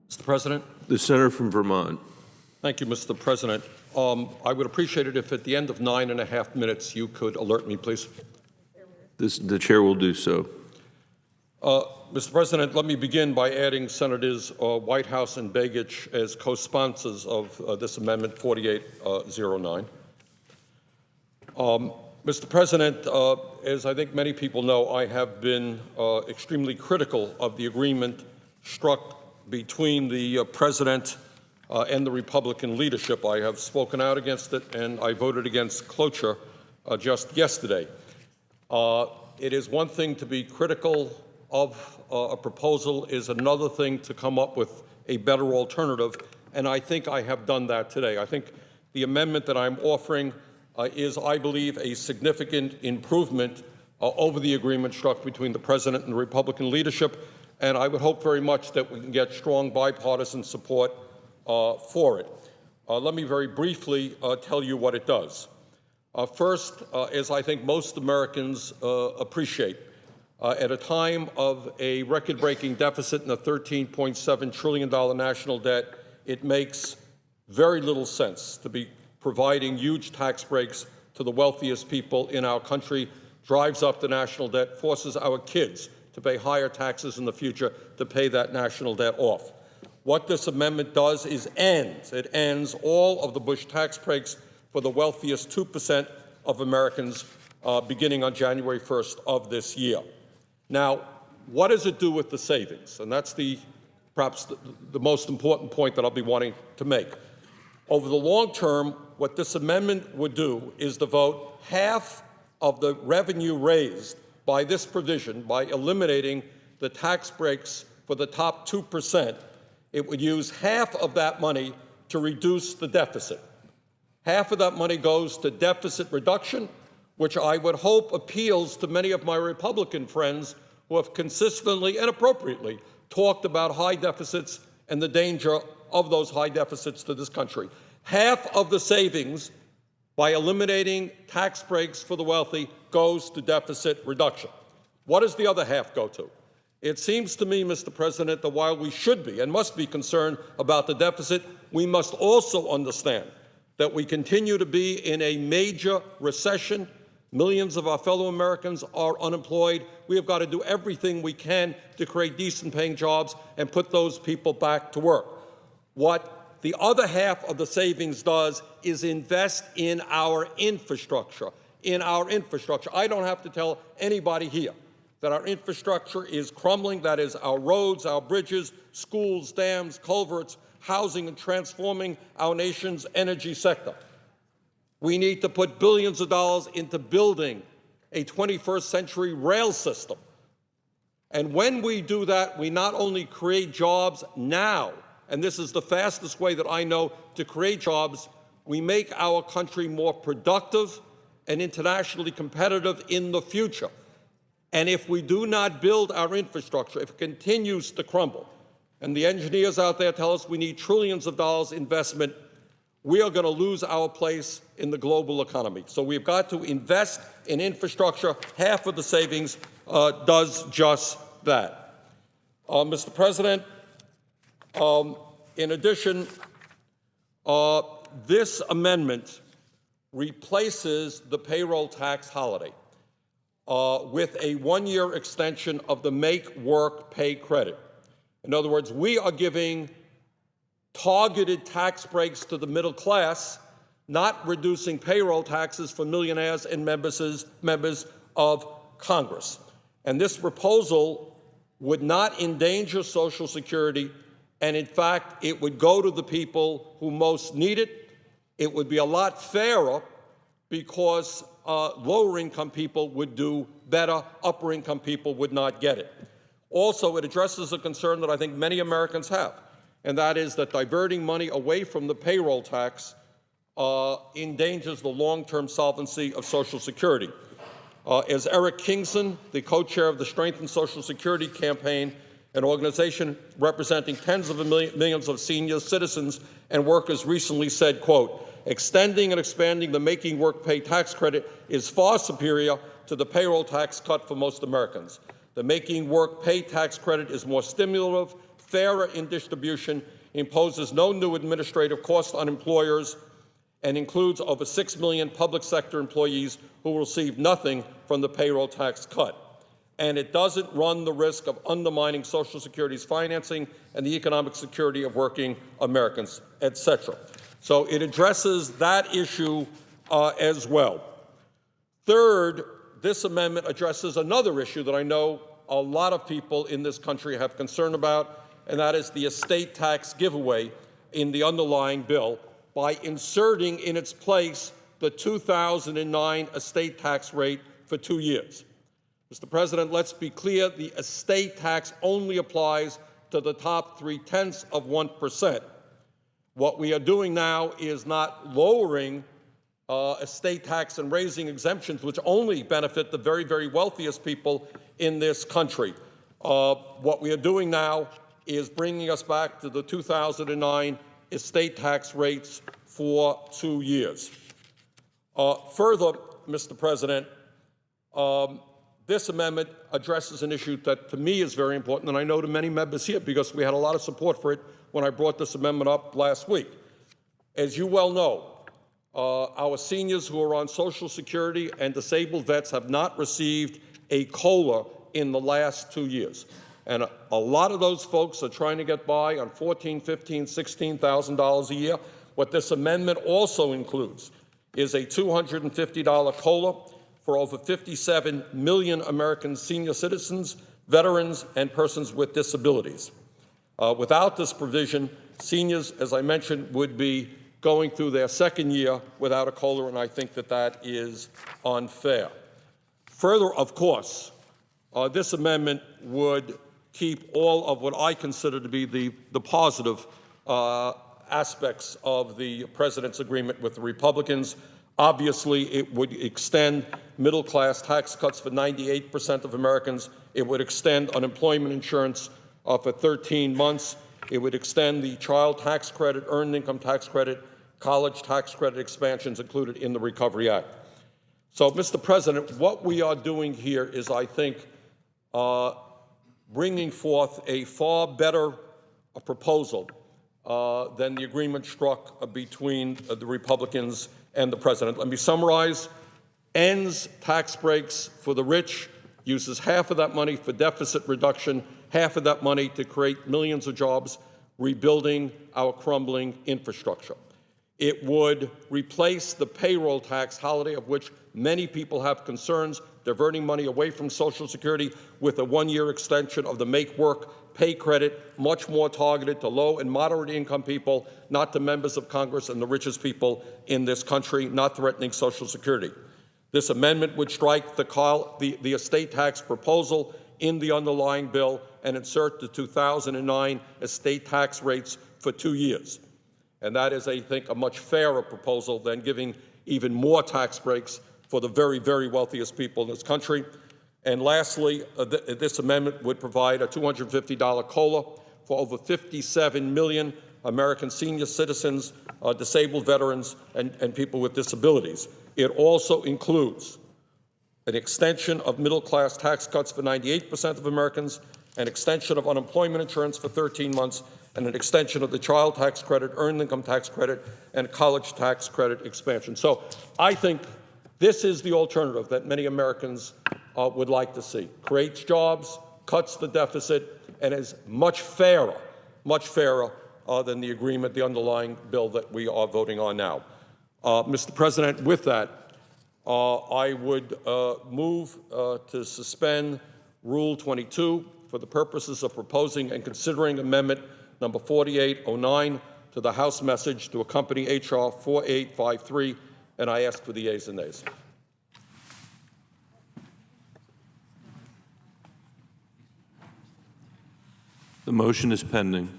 Mr. President. The senator from Vermont. Thank you, Mr. President. I would appreciate it if at the end of 9.5 minutes you could alert me, please. The chair will do so. Mr. President, let me begin by adding Senators Whitehouse and Begich as co-sponsors of this Amendment 4809. Mr. President, as I think many people know, I have been extremely critical of the agreement struck between the President and the Republican leadership. I have spoken out against it, and I voted against cloture just yesterday. It is one thing to be critical of a proposal, is another thing to come up with a better alternative, and I think I have done that today. I think the amendment that I'm offering is, I believe, a significant improvement over the agreement struck between the President and the Republican leadership, and I would hope very much that we can get strong bipartisan support for it. Let me very briefly tell you what it does. First, as I think most Americans appreciate, at a time of a record-breaking deficit and a $13.7 trillion national debt, it makes very little sense to be providing huge tax breaks to the wealthiest people in our country, drives up the national debt, forces our kids to pay higher taxes in the future to pay that national debt off. What this amendment does is it ends all of the Bush tax breaks for the wealthiest 2% of Americans beginning on January 1st of this year. Now, what does it do with the savings? And that's perhaps the most important point that I'll be wanting to make. Over the long term, what this amendment would do is devote half of the revenue raised by this provision, by eliminating the tax breaks for the top 2%, it would use half of that money to reduce the deficit. Half of that money goes to deficit reduction, which I would hope appeals to many of my Republican friends who have consistently and appropriately talked about high deficits and the danger of those high deficits to this country. Half of the savings, by eliminating tax breaks for the wealthy, goes to deficit reduction. What does the other half go to? It seems to me, Mr. President, that while we should be and must be concerned about the deficit, we must also understand that we continue to be in a major recession. Millions of our fellow Americans are unemployed. We have got to do everything we can to create decent-paying jobs and put those people back to work. What the other half of the savings does is invest in our infrastructure. I don't have to tell anybody here that our infrastructure is crumbling. That is our roads, our bridges, schools, dams, culverts, housing, and transforming our nation's energy sector. We need to put billions of dollars into building a 21st century rail system. And when we do that, we not only create jobs now, and this is the fastest way that I know to create jobs, we make our country more productive and internationally competitive in the future. And if we do not build our infrastructure, if it continues to crumble, and the engineers out there tell us we need trillions of dollars investment, we are going to lose our place in the global economy. So we've got to invest in infrastructure. Half of the savings does just that. Mr. President, in addition, this amendment replaces the payroll tax holiday with a one-year extension of the Make Work Pay credit. In other words, we are giving targeted tax breaks to the middle class, not reducing payroll taxes for millionaires and members of Congress. And this proposal would not endanger Social Security, and in fact, it would go to the people who most need it. It would be a lot fairer because lower-income people would do better, upper-income people would not get it. Also, it addresses a concern that I think many Americans have, and that is that diverting money away from the payroll tax endangers the long-term solvency of Social Security. As Eric Kingson, the co-chair of the Strengthen Social Security campaign, an organization representing tens of millions of senior citizens and workers, recently said, quote, "Extending and expanding the Making Work Pay tax credit is far superior to the payroll tax cut for most Americans. The Making Work Pay tax credit is more stimulative, fairer in distribution, imposes no new administrative cost on employers, and includes over 6 million public sector employees who will receive nothing from the payroll tax cut. And it doesn't run the risk of undermining Social Security's financing and the economic security of working Americans, etc. So it addresses that issue as well. Third, this amendment addresses another issue that I know a lot of people in this country have concern about, and that is the estate tax giveaway in the underlying bill by inserting in its place the 2009 estate tax rate for 2 years. Mr. President, let's be clear, the estate tax only applies to the top 0.3%. What we are doing now is not lowering estate tax and raising exemptions, which only benefit the very, very wealthiest people in this country. What we are doing now is bringing us back to the 2009 estate tax rates for 2 years. Further, Mr. President, this amendment addresses an issue that to me is very important, and I know to many members here because we had a lot of support for it when I brought this amendment up last week. As you well know, our seniors who are on Social Security and disabled vets have not received a COLA in the last 2 years. And a lot of those folks are trying to get by on $14,000, $15,000, $16,000 a year. What this amendment also includes is a $250 COLA for over 57 million American senior citizens, veterans, and persons with disabilities. Without this provision, seniors, as I mentioned, would be going through their second year without a COLA, and I think that that is unfair. Further, of course, this amendment would keep all of what I consider to be the positive aspects of the President's agreement with the Republicans. Obviously, it would extend middle-class tax cuts for 98% of Americans. It would extend unemployment insurance for 13 months. It would extend the child tax credit, earned income tax credit, college tax credit expansions included in the Recovery Act. So, Mr. President, what we are doing here is, I think, bringing forth a far better proposal than the agreement struck between the Republicans and the President. Let me summarize. Ends tax breaks for the rich, uses half of that money for deficit reduction, half of that money to create millions of jobs, rebuilding our crumbling infrastructure. It would replace the payroll tax holiday, of which many people have concerns, diverting money away from Social Security with a 1-year extension of the Make Work Pay Credit, much more targeted to low and moderate income people, not to members of Congress and the richest people in this country, not threatening Social Security. This amendment would strike the estate tax proposal in the underlying bill and insert the 2009 estate tax rates for 2 years. And that is, I think, a much fairer proposal than giving even more tax breaks for the very, very wealthiest people in this country. And lastly, this amendment would provide a $250 COLA for over 57 million American senior citizens, disabled veterans, and people with disabilities. It also includes an extension of middle-class tax cuts for 98% of Americans, an extension of unemployment insurance for 13 months, and an extension of the child tax credit, earned income tax credit, and college tax credit expansion. So I think this is the alternative that many Americans would like to see. Creates jobs, cuts the deficit, and is much fairer than the agreement, the underlying bill that we are voting on now. Mr. President, with that, I would move to suspend Rule 22 for the purposes of proposing and considering Amendment number 4809 to the House message to accompany H.R. 4853, and I ask for the yeas and nays. The motion is pending.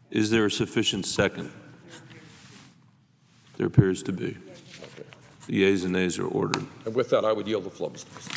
Is there a sufficient second? There appears to be. The yeas and nays are ordered. And with that, I would yield the floor, Mr. President.